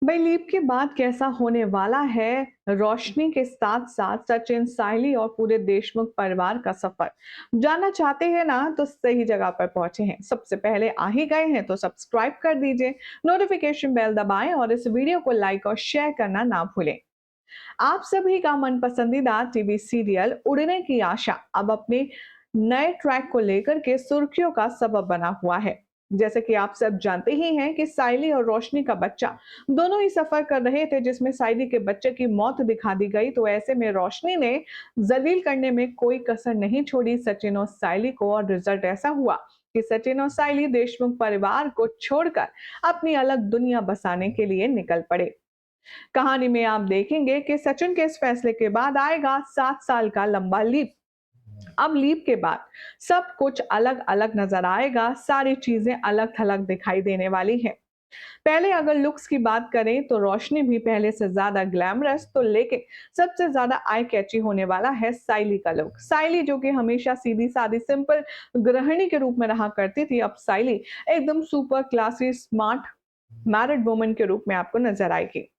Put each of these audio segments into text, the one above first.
भाई लीप के बाद कैसा होने वाला है? रोशनी के साथ साथ सचिन, सायली और पूरे देशमुख परिवार का सफर जानना चाहते हैं ना, तो सही जगह पर पहुंचे हैं। सबसे पहले आ ही गए हैं तो सब्सक्राइब कर दीजिए, नोटिफिकेशन बेल दबाएं और इस वीडियो को लाइक और शेयर करना ना भूलें। आप सभी का मन पसंदीदा टीवी सीरियल उड़ने की आशा अब अपने नए ट्रैक को लेकर के सुर्खियों का सबब बना हुआ है। जैसे कि आप सब जानते ही हैं कि साइली और रोशनी का बच्चा दोनों ही सफर कर रहे थे, जिसमें साइली के बच्चे की मौत दिखा दी गई। तो ऐसे में रोशनी ने जलील करने में कोई कसर नहीं छोड़ी सचिन और साइली को, और रिजल्ट ऐसा हुआ कि सचिन और साइली देशमुख परिवार को छोड़कर अपनी अलग दुनिया बसाने के लिए निकल पड़े। कहानी में आप देखेंगे कि सचिन के इस फैसले के बाद आएगा 7 साल का लंबा लीप। अब लीप के बाद सब कुछ अलग अलग नजर आएगा, सारी चीजें अलग थलग दिखाई देने वाली हैं। पहले अगर लुक्स की बात करें तो रोशनी भी पहले से ज्यादा ग्लैमरस, तो लेकिन सबसे ज्यादा आई कैची होने वाला है साइली का लुक। साइली जो कि हमेशा सीधी सादी सिंपल गृहिणी के रूप में रहा करती थी, अब साइली एकदम super classy smart married woman के रूप में आपको नजर आएगी।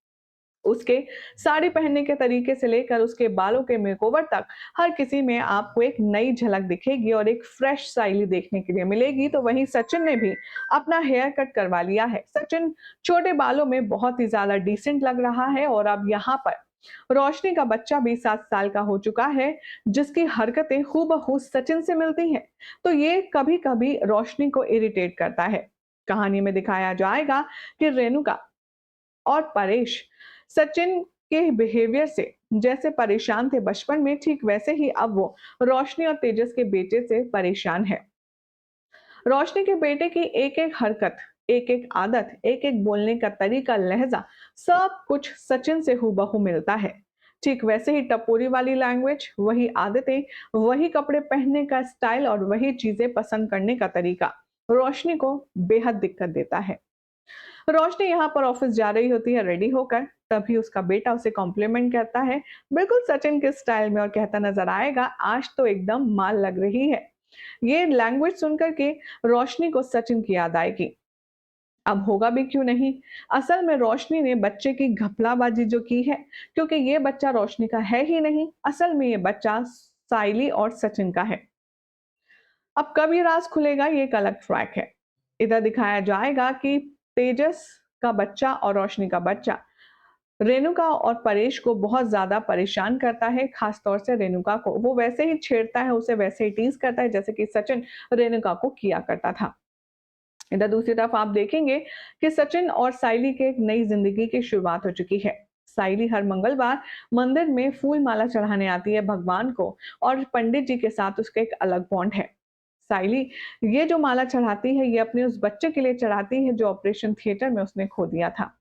उसके साड़ी पहनने के तरीके से लेकर उसके बालों के मेकओवर तक हर किसी में आपको एक नई झलक दिखेगी और एक फ्रेश स्टाइल देखने के लिए मिलेगी। तो वहीं सचिन ने भी अपना हेयर कट करवा लिया है। सचिन छोटे बालों में बहुत ही ज्यादा डिसेंट लग रहा है, और अब यहाँ पर रोशनी का बच्चा भी 7 साल का हो चुका है, जिसकी हरकतें हूबहू सचिन से मिलती हैं। तो ये कभी कभी रोशनी को इरिटेट करता है। कहानी में दिखाया जाएगा कि रेणुका और परेश सचिन के बिहेवियर से जैसे परेशान थे बचपन में, ठीक वैसे ही अब वो रोशनी और तेजस के बेटे से परेशान है। रोशनी के बेटे की एक एक हरकत, एक एक आदत, एक एक बोलने का तरीका, लहजा, सब कुछ सचिन से हूबहू मिलता है। ठीक वैसे ही टपोरी वाली लैंग्वेज, वही आदतें, वही कपड़े पहनने का स्टाइल और वही चीजें पसंद करने का तरीका रोशनी को बेहद दिक्कत देता है। रोशनी यहाँ पर ऑफिस जा रही होती है रेडी होकर, तभी उसका बेटा उसे कॉम्प्लीमेंट करता है, बिल्कुल सचिन के स्टाइल में, और कहता नजर आएगा, आज तो एकदम माल लग रही है। ये लैंग्वेज सुनकर के रोशनी को सचिन की याद आएगी। अब होगा भी क्यों नहीं। असल में रोशनी ने बच्चे की घपलाबाजी जो की है, क्योंकि ये बच्चा रोशनी का है ही नहीं, असल में ये बच्चा साइली और सचिन का है। अब कब ये राज खुलेगा, ये एक अलग ट्रैक है। इधर दिखाया जाएगा कि तेजस का बच्चा और रोशनी का बच्चा रेणुका और परेश को बहुत ज्यादा परेशान करता है, खास तौर से रेणुका को। वो वैसे ही छेड़ता है, उसे वैसे ही टीज करता है जैसे कि सचिन रेणुका को किया करता था। इधर दूसरी तरफ आप देखेंगे कि सचिन और साइली के एक नई जिंदगी की शुरुआत हो चुकी है। साइली हर मंगलवार मंदिर में फूल माला चढ़ाने आती है भगवान को, और पंडित जी के साथ उसका एक अलग बॉन्ड है। साइली ये जो माला चढ़ाती है, ये अपने उस बच्चे के लिए चढ़ाती है जो ऑपरेशन थिएटर में उसने खो दिया था,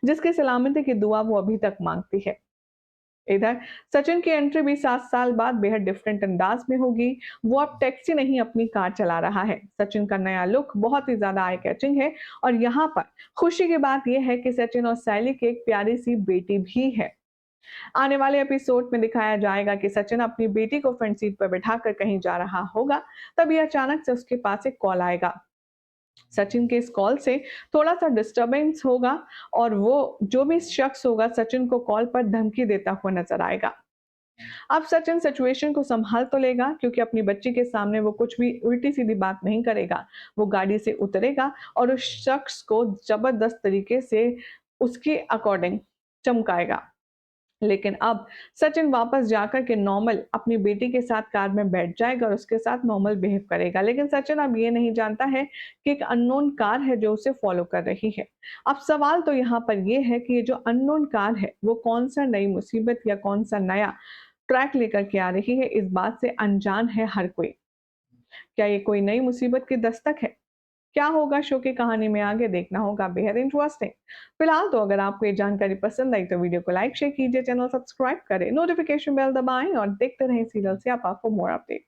जिसकी सलामती की दुआ वो अभी तक मांगती है। इधर सचिन की एंट्री भी 7 साल बाद बेहद डिफरेंट अंदाज में होगी। वो अब टैक्सी नहीं, अपनी कार चला रहा है। सचिन का नया लुक बहुत ही ज्यादा आई कैचिंग है, और यहाँ पर खुशी की बात यह है कि सचिन और सैली की एक प्यारी सी बेटी भी है। आने वाले एपिसोड में दिखाया जाएगा कि सचिन अपनी बेटी को फ्रंट सीट पर बैठाकर कहीं जा रहा होगा, तभी अचानक से उसके पास एक कॉल आएगा। सचिन के इस कॉल से थोड़ा सा डिस्टरबेंस होगा, और वो जो भी शख्स होगा सचिन को कॉल पर धमकी देता हुआ नजर आएगा। अब सचिन सिचुएशन को संभाल तो लेगा, क्योंकि अपनी बच्ची के सामने वो कुछ भी उल्टी सीधी बात नहीं करेगा। वो गाड़ी से उतरेगा और उस शख्स को जबरदस्त तरीके से उसके अकॉर्डिंग चमकाएगा। लेकिन अब सचिन वापस जाकर के नॉर्मल अपनी बेटी के साथ कार में बैठ जाएगा और उसके साथ नॉर्मल बिहेव करेगा। लेकिन सचिन अब ये नहीं जानता है कि एक अननोन कार है जो उसे फॉलो कर रही है। अब सवाल तो यहाँ पर ये है कि ये जो अननोन कार है वो कौन सा नई मुसीबत या कौन सा नया ट्रैक लेकर के आ रही है, इस बात से अनजान है हर कोई। क्या ये कोई नई मुसीबत की दस्तक है? क्या होगा शो की कहानी में, आगे देखना होगा, बेहद इंटरेस्टिंग। फिलहाल तो अगर आपको ये जानकारी पसंद आई तो वीडियो को लाइक शेयर कीजिए, चैनल सब्सक्राइब करें, नोटिफिकेशन बेल दबाएं और देखते रहें सीरियल से आप फॉर मोर अपडेट।